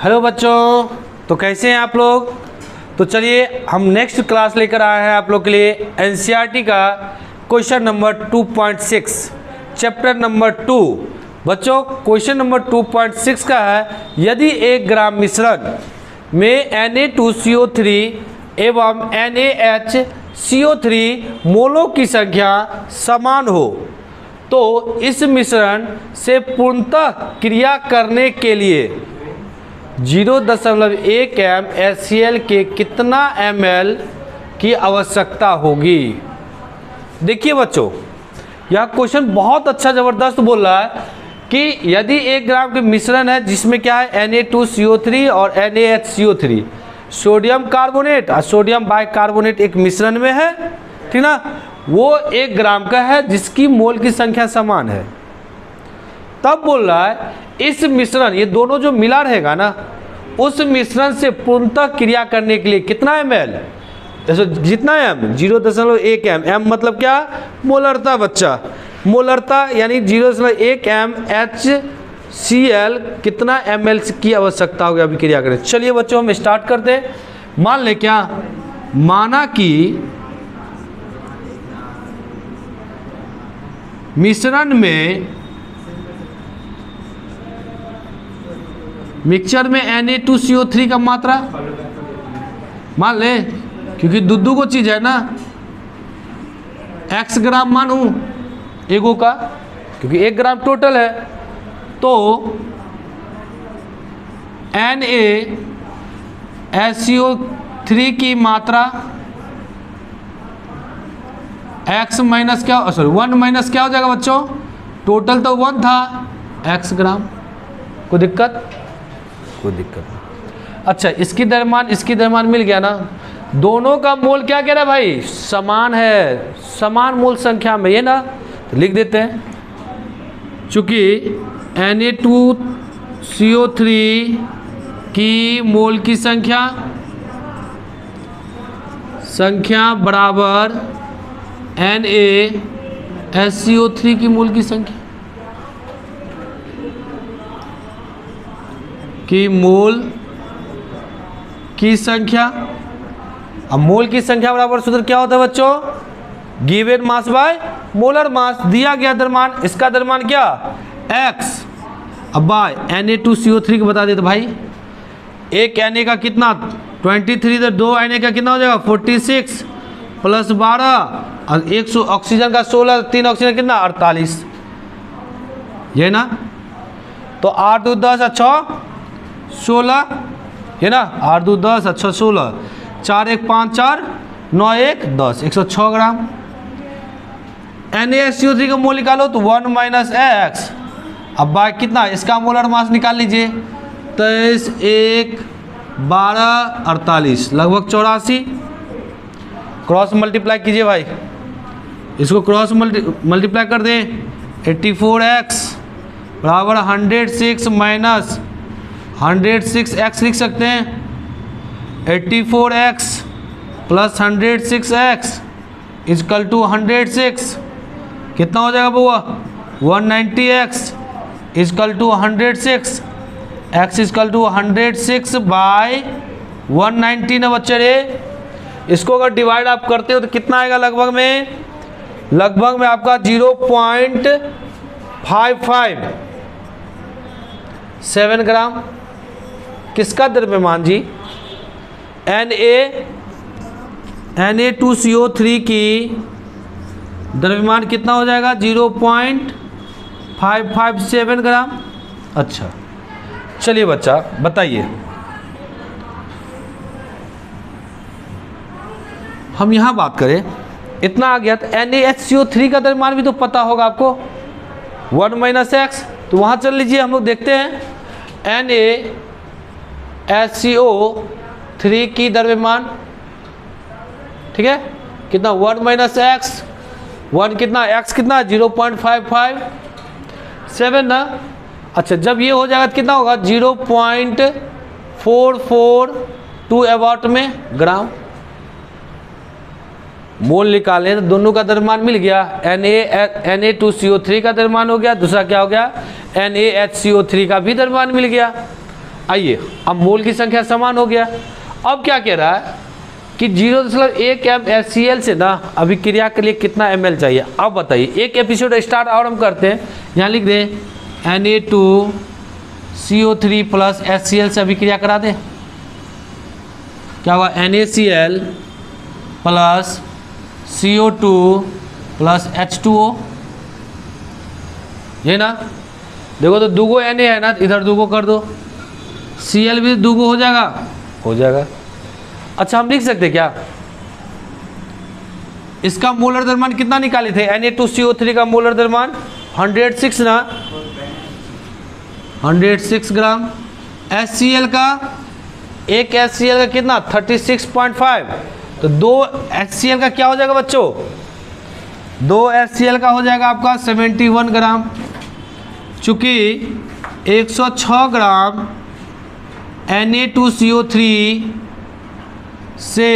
Hello बच्चों, तो कैसे हैं आप लोग। तो चलिए हम नेक्स्ट क्लास लेकर आए हैं आप लोग के लिए एनसीईआरटी का क्वेश्चन नंबर 2.6 चैप्टर नंबर 2। बच्चों क्वेश्चन नंबर 2.6 का है, यदि 1 ग्राम मिश्रण में Na2CO3 एवं NaHCO3 मोलों की संख्या समान हो तो इस मिश्रण से पूर्णतः क्रिया करने के लिए 0.1 m HCl के कितना ml की आवश्यकता होगी। देखिए बच्चों, यह क्वेश्चन बहुत अच्छा ज़बरदस्त बोल रहा है कि यदि 1 ग्राम के मिश्रण है जिसमें क्या है Na2CO3 और NaHCO3 सोडियम कार्बोनेट और सोडियम बाइकार्बोनेट एक मिश्रण में है, ठीक ना। वो 1 ग्राम का है जिसकी मोल की संख्या समान है। तब बोल रहा है इस मिश्रण, ये दोनों जो मिला रहेगा ना, उस मिश्रण से पूर्णतः क्रिया करने के लिए कितना ml, जितना m 0.1 m, m मतलब क्या, मोलरता बच्चा, मोलरता यानी 0.1 m HCl कितना ml की आवश्यकता होगी अभी क्रिया करें। चलिए बच्चों हम स्टार्ट करते हैं। मान ले क्या, माना कि मिश्रण में मिक्सचर में Na2CO3 का मात्रा मान ले, क्योंकि दूध को चीज है ना, x ग्राम मानू एगो का, क्योंकि 1 ग्राम टोटल है, तो NaHCO3 की मात्रा x माइनस क्या, सॉरी 1 माइनस क्या हो जाएगा बच्चों, टोटल तो 1 था, x ग्राम। कोई दिक्कत नहीं। अच्छा, इसकी दरमान मिल गया ना, दोनों का मोल क्या कह रहा है भाई, समान है, समान मोल संख्या में, ये ना, तो लिख देते हैं। चूंकि Na2CO3 की मोल की संख्या बराबर NaHCO3 की मोल की संख्या अब मोल की संख्या बराबर सूत्र क्या होता है बच्चों, given mass by molar mass. दिया गया द्रव्यमान, इसका द्रव्यमान क्या x, अब बाय Na2CO3 को बता देते भाई, एक Na का कितना 23, तो 2 Na का कितना हो जाएगा 46 प्लस 12 और 100 ऑक्सीजन का 16, 3 ऑक्सीजन कितना 48, ये ना। तो 8 2 10 अच्छा 16, है ना, 8 2 10 अच्छा 16, 4 1 5 4 9 1 10, 106 ग्राम। NaHCO3 का मोल निकालो तो 1 माइनस x, अब बाय कितना, इसका मोलर मास निकाल लीजिए, 23 1 12 48 लगभग 84। क्रॉस मल्टीप्लाई कीजिए भाई, इसको क्रॉस मल्टीप्लाई कर दें, 84x बराबर 106 माइनस 106x लिख सकते हैं, 84x plus 106x is equal to 106 कितना हो जाएगा बुआ, 190x is equal to 106, x is equal to 106 by 190 ना बच्चे रे। इसको अगर डिवाइड आप करते हो तो कितना आएगा, लगभग में आपका 0.557 ग्राम। किसका द्रव्यमान जी, Na2CO3 की द्रव्यमान कितना हो जाएगा 0.557 ग्राम। अच्छा चलिए बच्चा बताइए, हम यहाँ बात करें, इतना आ गया, तो NaHCO3 का द्रव्यमान भी तो पता होगा आपको, 1 माइनस x, तो वहाँ चल लीजिए, हम लोग देखते हैं NaHCO3 की द्रव्यमान, ठीक है, कितना 1 माइनस x, 1 कितना x कितना 0.557 ना। अच्छा जब ये हो जाएगा तो कितना होगा 0.442 अबाउट में ग्राम। मोल निकालें तो दोनों का द्रव्यमान मिल गया, Na2CO3 का द्रव्यमान हो गया, दूसरा क्या हो गया NaHCO3 का भी द्रव्यमान मिल गया। आइए, अब मोल की संख्या समान हो गया। अब क्या कह रहा है कि 0.1 MgCl से ना अभिक्रिया के लिए कितना ml चाहिए। अब बताइए, एक एपिसोड स्टार्ट और हम करते हैं। यहाँ लिख दें Na2CO3 प्लस HCl से अभिक्रिया करा दें। क्या हुआ, NaCl plus CO2 plus H2O, ये ना। देखो तो दूगो Na है ना, इधर दूगो कर दो, Cl भी दूगो हो जाएगा। अच्छा, हम लिख सकते क्या, इसका मोलर द्रव्यमान कितना निकाले थे, Na2CO3 का मोलर द्रव्यमान 106 ना, 106 ग्राम। HCl का, एक HCl का कितना 36.5, तो 2 HCl का क्या हो जाएगा बच्चों, 2 HCl का हो जाएगा आपका 71 ग्राम। चूंकि 106 ग्राम Na2CO3 से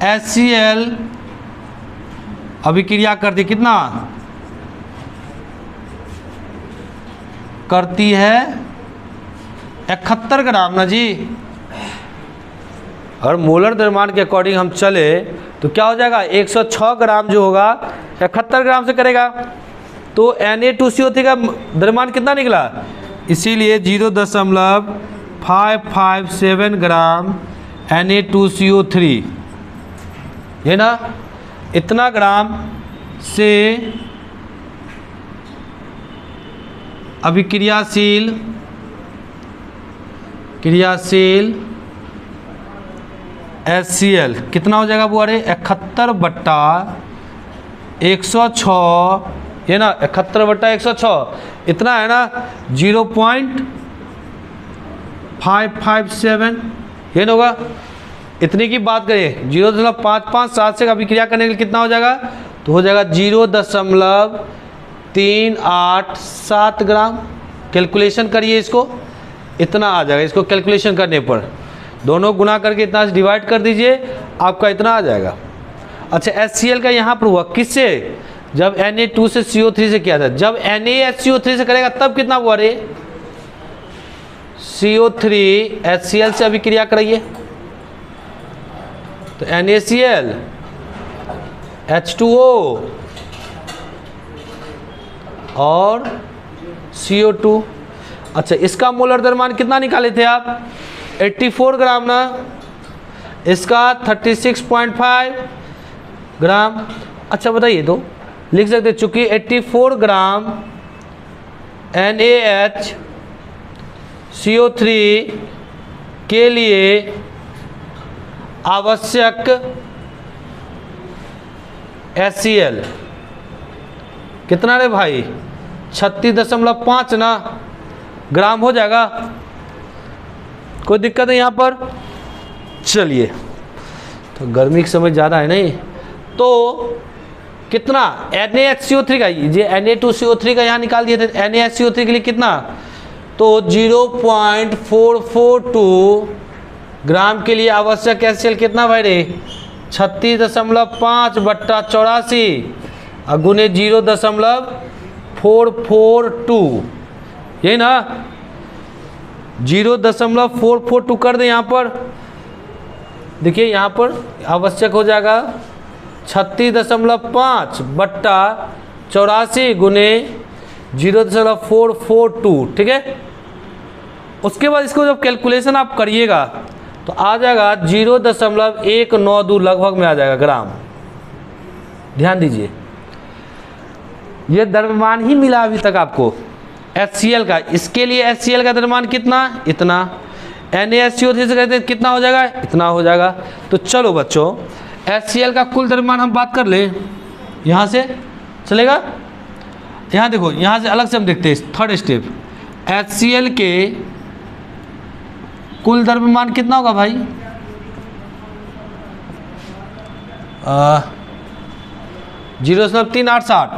HCl अभिक्रिया करती कितना करती है, 71 ग्राम ना जी। और मोलर द्रव्यमान के अकॉर्डिंग हम चले तो क्या हो जाएगा, 106 ग्राम जो होगा 71 ग्राम से करेगा, तो Na2CO3 का द्रव्यमान कितना निकला, इसीलिए 0.557 ग्राम Na2CO3, है ना। इतना ग्राम से अभिक्रियाशील HCl कितना हो जाएगा बुआरे, 71/106, ये ना 71/106, इतना है ना 0.557, ये ना होगा। इतने की बात करें 0.557 से अभिक्रिया करने के लिए कितना हो जाएगा, तो हो जाएगा 0.387 ग्राम। कैलकुलेशन करिए इसको, इतना आ जाएगा। इसको कैलकुलेशन करने पर दोनों गुना करके इतना से डिवाइड कर दीजिए, आपका इतना आ जाएगा। अच्छा, HCl का यहाँ पर हुआ किससे, जब Na2 से CO3 से किया था। जब NaHCO3 से करेगा तब कितना हुआ रे, CO3 HCl से अभिक्रिया कराइए, तो NaCl H2O और CO2। अच्छा, इसका मोलर द्रव्यमान कितना निकाले थे आप, 84 ग्राम ना, इसका 36.5 ग्राम। अच्छा बताइए, तो लिख सकते चूंकि 84 ग्राम NaHCO3 के लिए आवश्यक HCl कितना रे भाई, 36.5 ना ग्राम हो जाएगा। कोई दिक्कत है यहाँ पर। चलिए, तो गर्मी के समय ज़्यादा है नहीं, तो कितना NaHCO3 का, ये Na2CO3 का यहाँ निकाल दिए थे, NaHCO3 के लिए कितना, तो 0.442 ग्राम के लिए आवश्यक HCl कितना भाई रे, 36.5/84 और गुने 0.442, यही ना, 0.442 कर दें यहाँ पर। देखिए यहाँ पर आवश्यक हो जाएगा 36.5/84 गुने 0.442, ठीक है। उसके बाद इसको जब कैलकुलेशन आप करिएगा तो आ जाएगा 0.192 लगभग में आ जाएगा ग्राम। ध्यान दीजिए, ये द्रव्यमान ही मिला अभी तक आपको HCl का। इसके लिए HCl का द्रव्यमान कितना, इतना। NaHCO3 से कहते हैं कितना हो जाएगा, इतना हो जाएगा। तो चलो बच्चों, HCl का कुल द्रव्यमान हम बात कर ले, यहाँ से चलेगा। यहाँ देखो, यहाँ से अलग से हम देखते हैं थर्ड स्टेप। HCl के कुल द्रव्यमान कितना होगा भाई, 0.387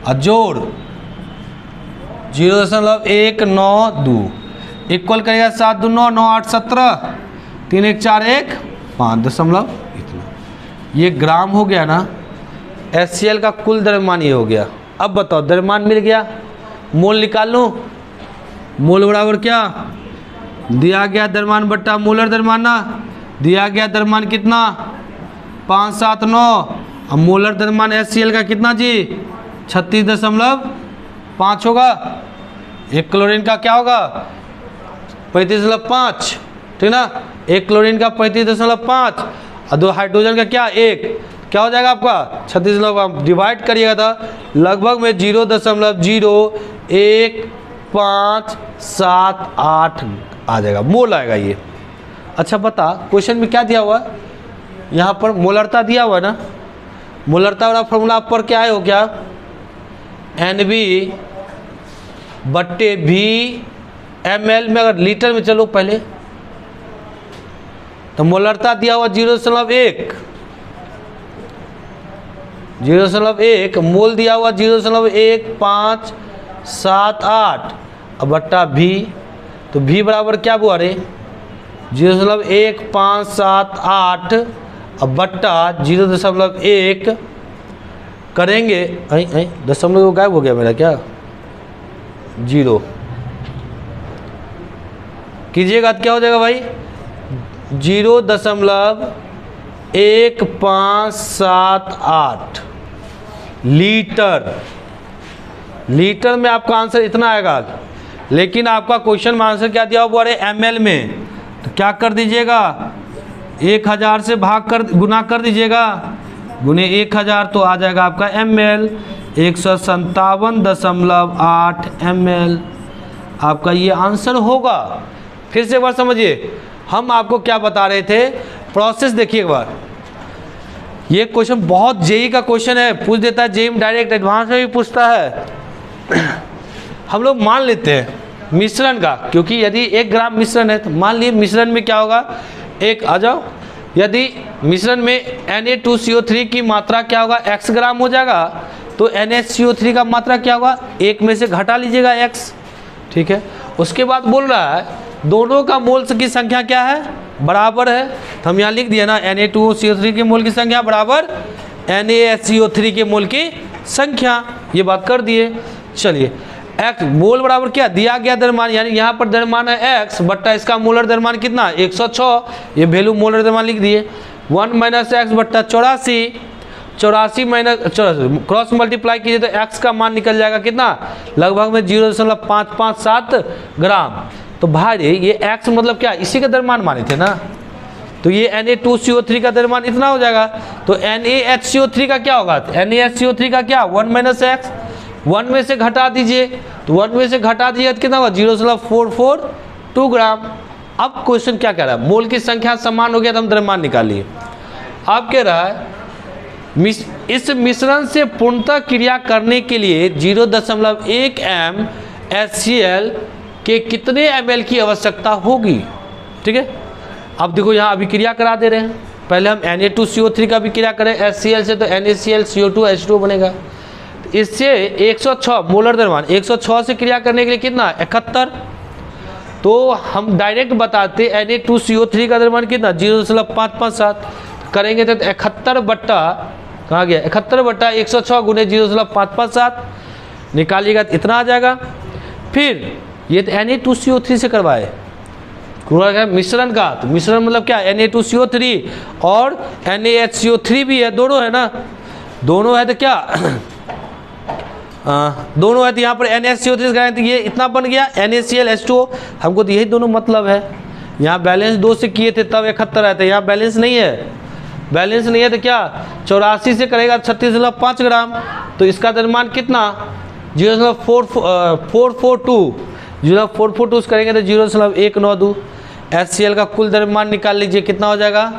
और जोड़ 0.192 इक्वल करेगा 7 2 9 9 8 17 3 1 4 1 5 दशमलव इतना। ये ग्राम हो गया ना। HCl का कुल द्रव्यमान ये हो गया। अब बताओ, द्रव्यमान मिल गया, मोल निकाल लूँ, मोल बराबर क्या, दिया गया द्रव्यमान बट्टा मोलर द्रव्यमान ना, दिया गया द्रव्यमान कितना 579, अब मोलर द्रव्यमान HCl का कितना जी 36.5 होगा। एक क्लोरीन का क्या होगा 35.5, ठीक ना, एक क्लोरीन का 35.5 और 2 हाइड्रोजन का क्या 1, क्या हो जाएगा आपका 36, डिवाइड करिएगा था लगभग में 0.01578 आ जाएगा, मोल आएगा ये। अच्छा बता क्वेश्चन में क्या दिया हुआ है, यहाँ पर मोलरता दिया हुआ है ना, मोलरता वाला फॉर्मूला आप पर क्या है हो क्या NB बट्टे V ml में, अगर लीटर में चलो पहले तो मोलरता दिया हुआ 0.1, मोल दिया हुआ 0.1578 अब बट्टा V, तो V बराबर क्या हुआ रे 0.1578 अब बट्टा 0.1 करेंगे, दशमलव गायब हो गया मेरा क्या, 0 कीजिएगा तो क्या हो जाएगा भाई 0.1578 लीटर। लीटर में आपका आंसर इतना आएगा, लेकिन आपका क्वेश्चन में आंसर क्या दिया हुआ है ml में, तो क्या कर दीजिएगा 1000 से भाग कर गुना कर दीजिएगा, गुने 1000 तो आ जाएगा आपका ml 157.8 ml आपका ये आंसर होगा। फिर से एक बार समझिए, हम आपको क्या बता रहे थे, प्रोसेस देखिए एक बार, ये क्वेश्चन बहुत जेई का क्वेश्चन है, पूछ देता है जेई में डायरेक्ट, एडवांस में भी पूछता है। हम लोग मान लेते हैं मिश्रण का, क्योंकि यदि 1 ग्राम मिश्रण है तो मान लीजिए मिश्रण में क्या होगा एक आ जाओ, यदि मिश्रण में Na2CO3 की मात्रा क्या होगा x ग्राम हो जाएगा, तो NaCO3 का मात्रा क्या होगा 1 में से घटा लीजिएगा x, ठीक है। उसके बाद बोल रहा है दोनों का मोल्स की संख्या क्या है बराबर है, तो हम यहाँ लिख दिया ना Na2CO3 के मोल की संख्या बराबर NaCO3 के मोल की संख्या, ये बात कर दिए। चलिए x मोल बराबर क्या दिया गया द्रव्यमान, यानी यहाँ पर द्रव्यमान है x बट्टा इसका मोलर द्रव्यमान कितना 106, ये वैल्यू मोलर द्रव्यमान लिख दिए, 1 माइनस एक्स बट्टा 84 माइनस क्रॉस मल्टीप्लाई कीजिए तो x का मान निकल जाएगा कितना लगभग में 0.557 ग्राम। तो भाई ये x मतलब क्या इसी का द्रव्यमान माने थे ना, तो ये Na2CO3 का द्रव्यमान इतना हो जाएगा, तो NaHCO3 का क्या होगा NaHCO3 का क्या 1 माइनस एक्स, 1 में से घटा दीजिए, तो 1 में से घटा दीजिए तो कितना होगा 0.442 ग्राम। अब क्वेश्चन क्या कह रहा है, मोल की संख्या समान हो गया तो हम द्रव्यमान निकालिए। अब कह रहा है इस मिश्रण से पूर्णतः क्रिया करने के लिए 0.1 m HCl के कितने ml की आवश्यकता होगी, ठीक है। अब देखो यहाँ अभिक्रिया करा दे रहे हैं, पहले हम Na2CO3 का अभिक्रिया करें HCl से तो NaCl CO2 H2 बनेगा, इससे 106 मोलर द्रव्यमान 106 से क्रिया करने के लिए कितना 71, तो हम डायरेक्ट बताते Na2CO3 का द्रव्यमान कितना 0.557 करेंगे तो 71 बट्टा कहाँ गया 71 बट्टा 106 गुने 0.557 निकालिएगा तो इतना आ जाएगा। फिर ये तो Na2CO3 से करवाए मिश्रण का, तो मिश्रण मतलब क्या Na2CO3 और NaHCO3 भी है, दोनों है ना, दोनों है तो क्या दोनों है तो यहाँ पर NaCO3 का तो ये इतना बन गया NaCl H2O, हमको तो यही दोनों मतलब है। यहाँ बैलेंस 2 से किए थे तब 71 आए थे, यहाँ बैलेंस नहीं है, बैलेंस नहीं है तो क्या 84 से करेगा 36.5 ग्राम, तो इसका द्रव्यमान कितना 0.442 करेंगे तो 0.192। HCl का कुल द्रव्यमान निकाल लीजिए कितना हो जाएगा,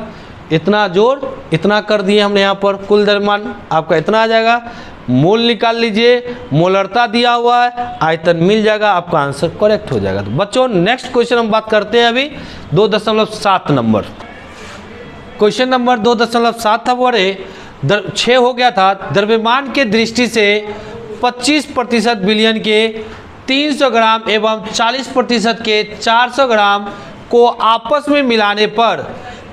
इतना जोड़ इतना कर दिए हमने यहाँ पर, कुल द्रव्यमान आपका इतना आ जाएगा। मोल निकाल लीजिए, मोलरता दिया हुआ है, आयतन मिल जाएगा, आपका आंसर करेक्ट हो जाएगा। तो बच्चों नेक्स्ट क्वेश्चन हम बात करते हैं अभी 2.7 नंबर, क्वेश्चन नंबर 2.7 था वो 6 हो गया था। द्रव्यमान के दृष्टि से 25% विलयन के 300 ग्राम एवं 40% के 400 ग्राम को आपस में मिलाने पर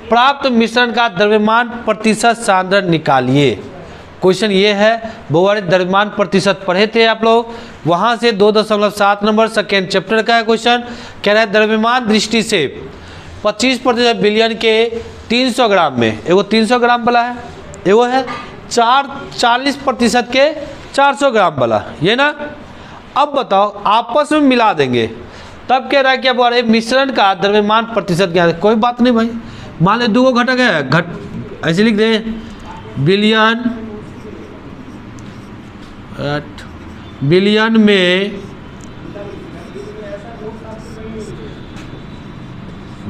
प्राप्त मिश्रण का द्रव्यमान प्रतिशत सांद्रण निकालिए। क्वेश्चन ये है, बहुवार्षिक द्रव्यमान प्रतिशत पढ़े थे आप लोग, वहाँ से 2.7 नंबर सेकेंड चैप्टर का है क्वेश्चन। कह रहा है द्रव्यमान दृष्टि से 25% बिलियन के 300 ग्राम में, एगो 300 ग्राम वाला है, एगो है 40% के 400 ग्राम वाला, ये ना। अब बताओ आपस में मिला देंगे, तब कह रहा है कि अब अरे मिश्रण का द्रव्यमान प्रतिशत क्या है। कोई बात नहीं भाई, मान ले 2 घटक है, ऐसे लिख दे बिलियन में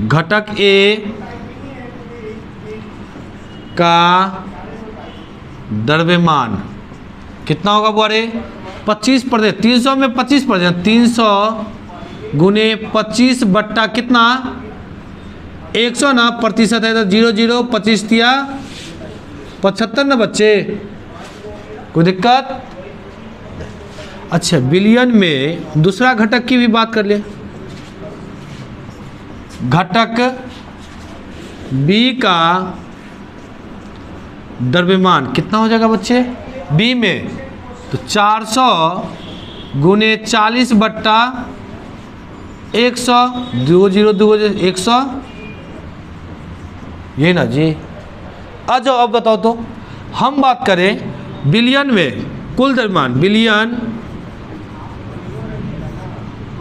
घटक ए का द्रव्यमान कितना होगा बुआरे 25%, 300 में 25%, 300 गुने 25 बट्टा कितना 100 ना, प्रतिशत है तो 0 25 दिया 75 ना बच्चे, कोई दिक्कत। अच्छा बिलियन में दूसरा घटक की भी बात कर ले, घटक बी का द्रव्यमान कितना हो जाएगा बच्चे बी में, तो 400 गुने 40 बट्टा 100, 2 100, ये ना जी। आ जाओ अब बताओ तो, हम बात करें बिलियन में कुल द्रव्यमान, बिलियन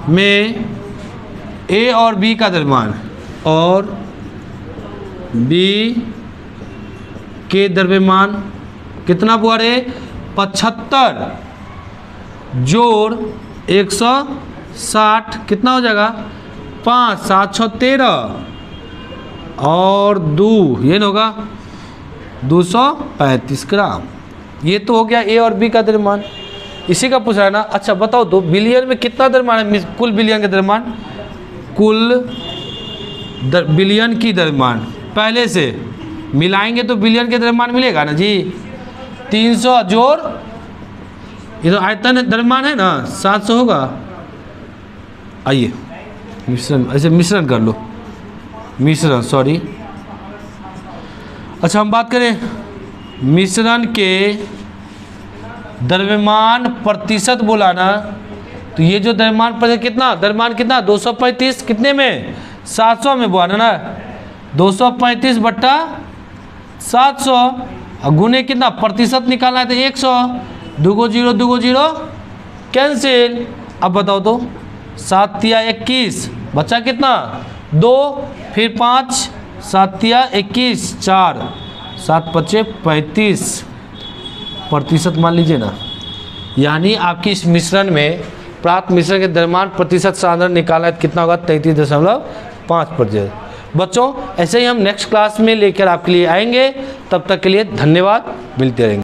में ए और बी का द्रव्यमान और बी के द्रव्यमान कितना बुआरे 75 जोड़ 160 कितना हो जाएगा 5 7 6 13 और 2 ये ना होगा 235 ग्राम। ये तो हो गया ए और बी का द्रव्यमान, इसी का पूछ रहा है ना। अच्छा बताओ तो बिलियन में कितना द्रव्यमान है, कुल बिलियन का द्रव्यमान, कुल बिलियन की द्रव्यमान पहले से मिलाएंगे तो बिलियन के द्रव्यमान मिलेगा ना जी। 300 जोड़ ये तो आयतन द्रव्यमान है ना 700 होगा। आइए मिश्रण, ऐसे मिश्रण कर लो, मिश्रण सॉरी। अच्छा हम बात करें मिश्रण के द्रव्यमान प्रतिशत बोला ना, तो ये जो द्रव्यमान प्रतिशत कितना, द्रव्यमान कितना 235 कितने में 700 में बोला ना, 235 बट्टा 700 और गुने कितना प्रतिशत निकालना है तो 100, 2 0 कैंसिल। अब बताओ तो 7 तिया 21 बचा कितना 2, फिर 5 7 तिया 21 4 7 5 35 प्रतिशत मान लीजिए ना। यानी आपकी इस मिश्रण में प्राप्त मिश्रण के द्रव्यमान प्रतिशत सांद्रण निकालना है कितना होगा 33.5%। बच्चों ऐसे ही हम नेक्स्ट क्लास में लेकर आपके लिए आएंगे, तब तक के लिए धन्यवाद, मिलते रहेंगे।